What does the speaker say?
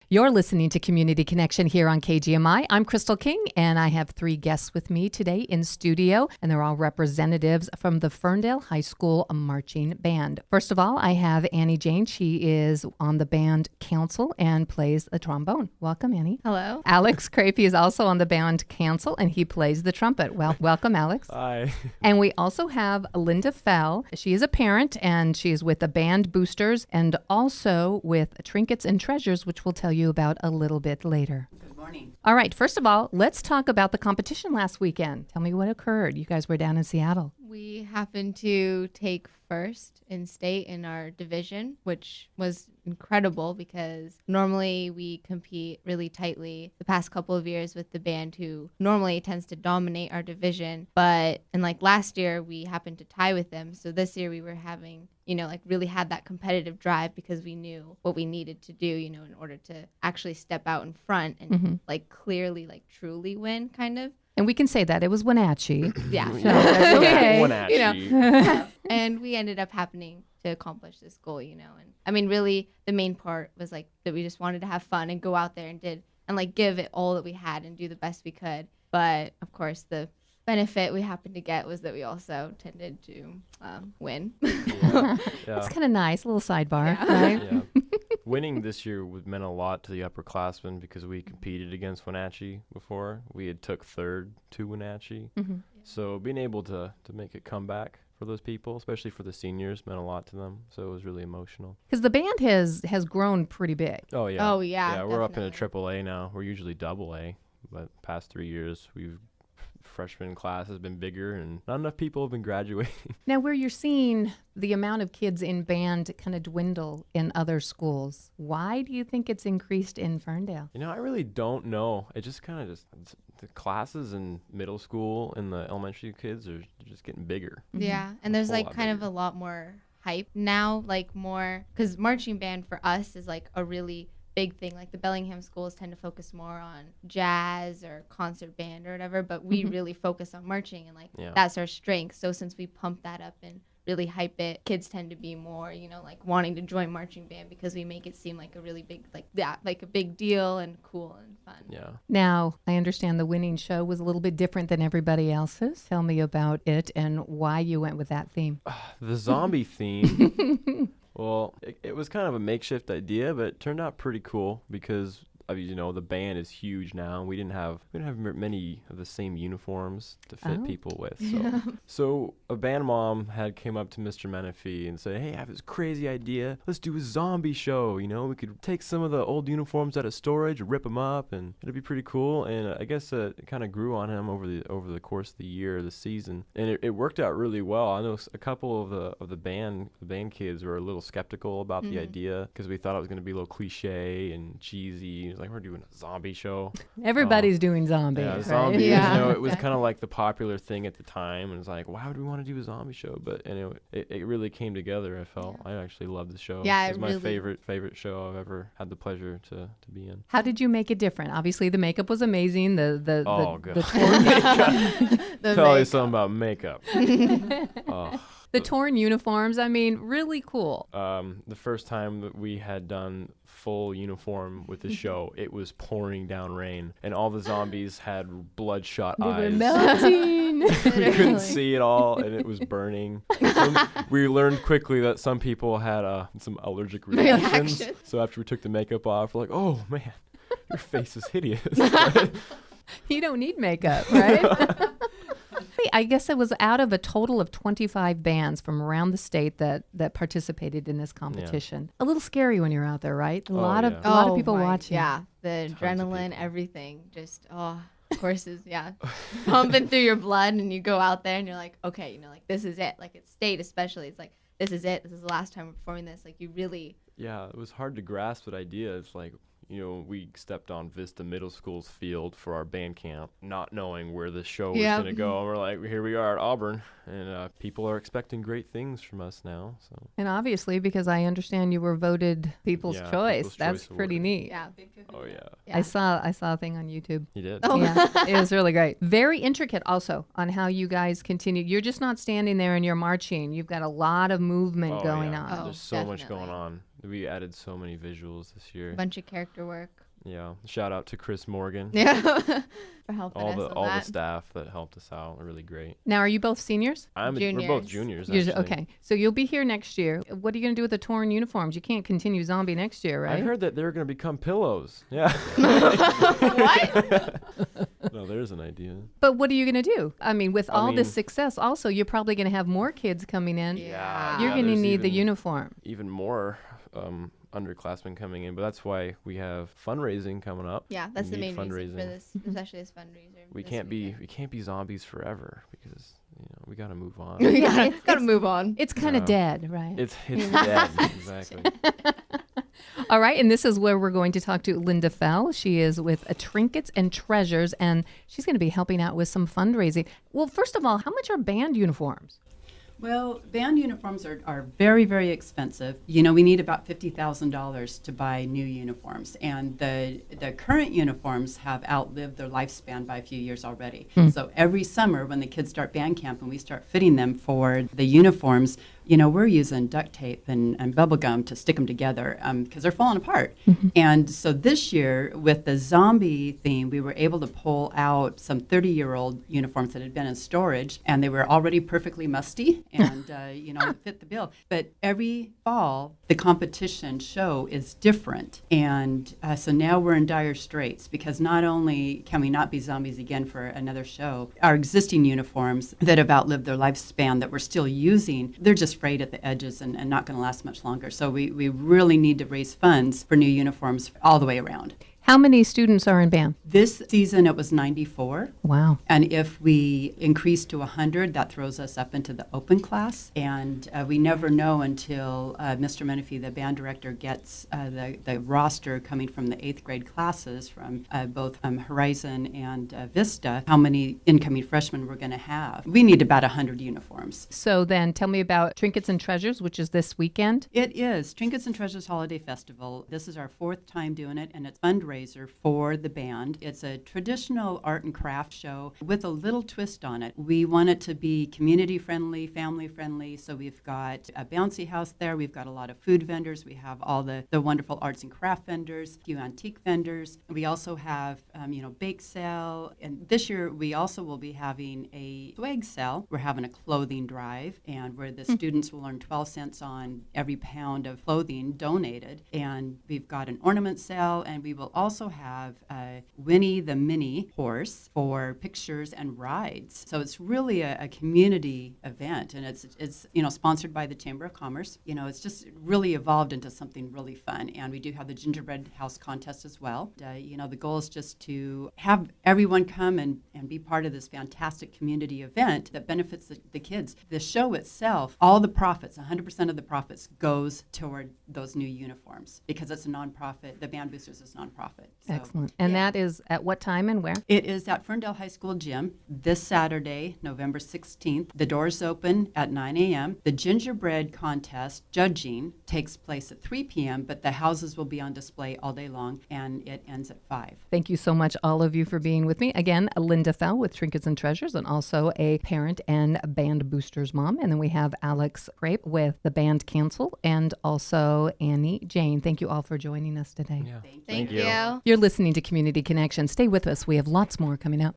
You're listening to Community Connection here on KGMI. I'm Crystal King, and I have 3 guests with me today in studio, and they're all representatives from the Ferndale High School Marching Band. First of all, I have Annie Jane. She is on the band council and plays the trombone. Welcome, Annie. Hello. Alex Crapey is also on the band council, and he plays the trumpet. Well, welcome, Alex. Hi. And we also have Linda Fell. She is a parent, and she is with the Band Boosters and also with Trinkets and Treasures, which we'll tell you about a little bit later. Good morning. All right, first of all, let's talk about the competition last weekend. Tell me what occurred. You guys were down in Seattle. We happened to take first in state in our division, which was incredible because normally we compete really tightly the past couple of years with the band who normally tends to dominate our division. And like last year, we happened to tie with them. So this year we were having, really had that competitive drive because we knew what we needed to do, in order to actually step out in front and clearly, truly win kind of. And we can say that. It was Wenatchee. Yeah. So that's okay. Wenatchee. And we ended up happening to accomplish this goal, And I mean, really, the main part was that we just wanted to have fun and go out there and give it all that we had and do the best we could. But of course, the benefit we happened to get was that we also tended to win. Yeah. It's kind of nice, a little sidebar, Yeah. right? Yeah. Winning this year meant a lot to the upperclassmen because we competed against Wenatchee before. We had took third to Wenatchee. Mm-hmm. So being able to make a comeback for those people, especially for the seniors, meant a lot to them. So it was really emotional. Because the band has grown pretty big. Oh, yeah. Oh, yeah. Yeah, we're up in a definitely. AAA now. We're usually AA, but past 3 years, freshman class has been bigger and not enough people have been graduating. Now, where you're seeing the amount of kids in band kind of dwindle in other schools, why do you think it's increased in Ferndale? I really don't know. It just kind of the classes in middle school and the elementary kids are just getting bigger. Yeah, and there's whole lot kind of bigger. a lot more hype now, more because marching band for us is a really big thing. Like the Bellingham schools tend to focus more on jazz or concert band or whatever, but we really focus on marching and Yeah. that's our strength. So since we pump that up and really hype it, kids tend to be more, wanting to join marching band because we make it seem like a really big, a big deal and cool and fun. Yeah. Now, I understand the winning show was a little bit different than everybody else's. Tell me about it and why you went with that theme. The zombie theme, well, it was kind of a makeshift idea, but it turned out pretty cool because the band is huge now. We didn't have many of the same uniforms to fit people with. So a band mom came up to Mr. Menifee and said, "Hey, I have this crazy idea. Let's do a zombie show. We could take some of the old uniforms out of storage, rip them up, and it'd be pretty cool." And I guess it kind of grew on him over the course of the year, the season, and it worked out really well. I know a couple of the band kids were a little skeptical about the idea because we thought it was going to be a little cliche and cheesy. Like, we're doing a zombie show. Everybody's doing zombies, Yeah, right? zombies. Yeah. It was kind of like the popular thing at the time, and it's like, why would we want to do a zombie show? But anyway, it really came together. I felt I actually loved the show. Yeah, it was my really- favorite show I've ever had the pleasure to be in. How did you make it different? Obviously, the makeup was amazing. The God. The Tell you makeup. something about makeup. the torn uniforms. I mean, really cool. The first time that we had done full uniform with the show, it was pouring down rain, and all the zombies had bloodshot They were eyes. melting. We couldn't see it all, and it was burning. We learned quickly that some people had some allergic reactions. So after we took the makeup off, we're like, "Oh man, your face is hideous." You don't need makeup, right? I guess it was out of a total of 25 bands from around the state that participated in this competition. A little scary when you're out there, right? A lot yeah. of people watching. Yeah, the Tons of adrenaline, people. everything, just courses, pumping through your blood, and you go out there and you're like, okay, this is it. Like at state especially, it's like, this is it. This is the last time we're performing this. Like you really. Yeah, it was hard to grasp that idea. It's like, we stepped on Vista Middle School's field for our band camp, not knowing where the show was going to go. And we're like, here we are at Auburn, and people are expecting great things from us now. So. And obviously, because I understand you were voted People's Yeah, Choice. People's That's Choice pretty Award. neat. Yeah, big 50. Oh yeah, Yeah. I saw a thing on YouTube. you did. Oh. Yeah, it was really great. Very intricate also on how you guys continue. You're just not standing there and you're marching. You've got a lot of movement Oh, going yeah. on. Oh, There's so much definitely. going on. We added so many visuals this A year. bunch of character work. Yeah. Shout out to Chris Morgan. Yeah. For helping All us the on all the that. staff that helped us out are really great. Now, are you both seniors? We're both juniors. You're- Actually. okay, so you'll be here next year. What are you going to do with the torn uniforms? You can't continue zombie next year, I right? heard that they're going to become pillows. Yeah. What? No, there's an idea. But what are you going to do? I mean, with all this mean- success, also, you're probably going to have more kids coming in. Yeah. You're going to there's need the even- uniform. Even more underclassmen coming in, but that's why we have fundraising coming up. Yeah, that's We the need main reason for fundraising. this, especially this fundraiser. We this can't weekend. be zombies forever because we got to move on. Yeah, It's- gotta move on. It's kind of No. dead, right? It's dead. Exactly. All right, and this is where we're going to talk to Linda Fell. She is with Trinkets and Treasures, and she's going to be helping out with some fundraising. Well, first of all, how much are band uniforms? Well, band uniforms are very, very expensive. You know, we need about $50,000 to buy new uniforms, and the current uniforms have outlived their lifespan by a few years already. So every summer when the kids start band camp and we start fitting them for the uniforms, you know, we're using duct tape and bubble gum to stick them together because they're falling apart. And so this year, with the zombie theme, we were able to pull out some 30-year-old uniforms that had been in storage, and they were already perfectly musty and, you know, fit the bill. But every fall, the competition show is different. And so now we're in dire straits because not only can we not be zombies again for another show, our existing uniforms that have outlived their lifespan that we're still using, they're just frayed at the edges and not going to last much longer. So we really need to raise funds for new uniforms all the way around. How many students are in band? This season it was 94. Wow. And if we increase to 100, that throws us up into the open class. And we never know until Mr. Menifee, the band director, gets the roster coming from the 8th grade classes from both Horizon and Vista, how many incoming freshmen we're going to have. We need about 100 uniforms. So then tell me about Trinkets and Treasures, which is this weekend. It is Trinkets and Treasures Holiday Festival. This is our 4th time doing it, and it's fundraiser for the band. It's a traditional art and craft show with a little twist on it. We want it to be community friendly, family friendly, so we've got a bouncy house there. We've got a lot of food vendors. We have all the wonderful arts and craft vendors, a few antique vendors. We also have, bake sale. And this year we also will be having a swag sale. We're having a clothing drive, and where the students will earn 12 cents on every pound of clothing donated. And we've got an ornament sale, and we will also have Winnie the Mini horse for pictures and rides. So it's really a community event, and it's sponsored by the Chamber of Commerce. You know, it's just really evolved into something really fun. And we do have the gingerbread house contest as well. The goal is just to have everyone come and be part of this fantastic community event that benefits the kids. The show itself, all the profits, 100% of the profits goes toward those new uniforms because it's a nonprofit. The Band Boosters is nonprofit. So, Excellent. And yeah. that is at what time and where? It is at Ferndale High School Gym this Saturday, November 16th. The doors open at 9 a.m. The gingerbread contest judging takes place at 3 p.m., but the houses will be on display all day long, and it ends at 5. Thank you so much, all of you, for being with me. Again, Linda Fell with Trinkets and Treasures, and also a parent and band boosters mom. And then we have Alex Crape with the Band Council, and also Annie Jane. Thank you all for joining us today. Yeah. Thank you. You're listening to Community Connection. Stay with us. We have lots more coming up.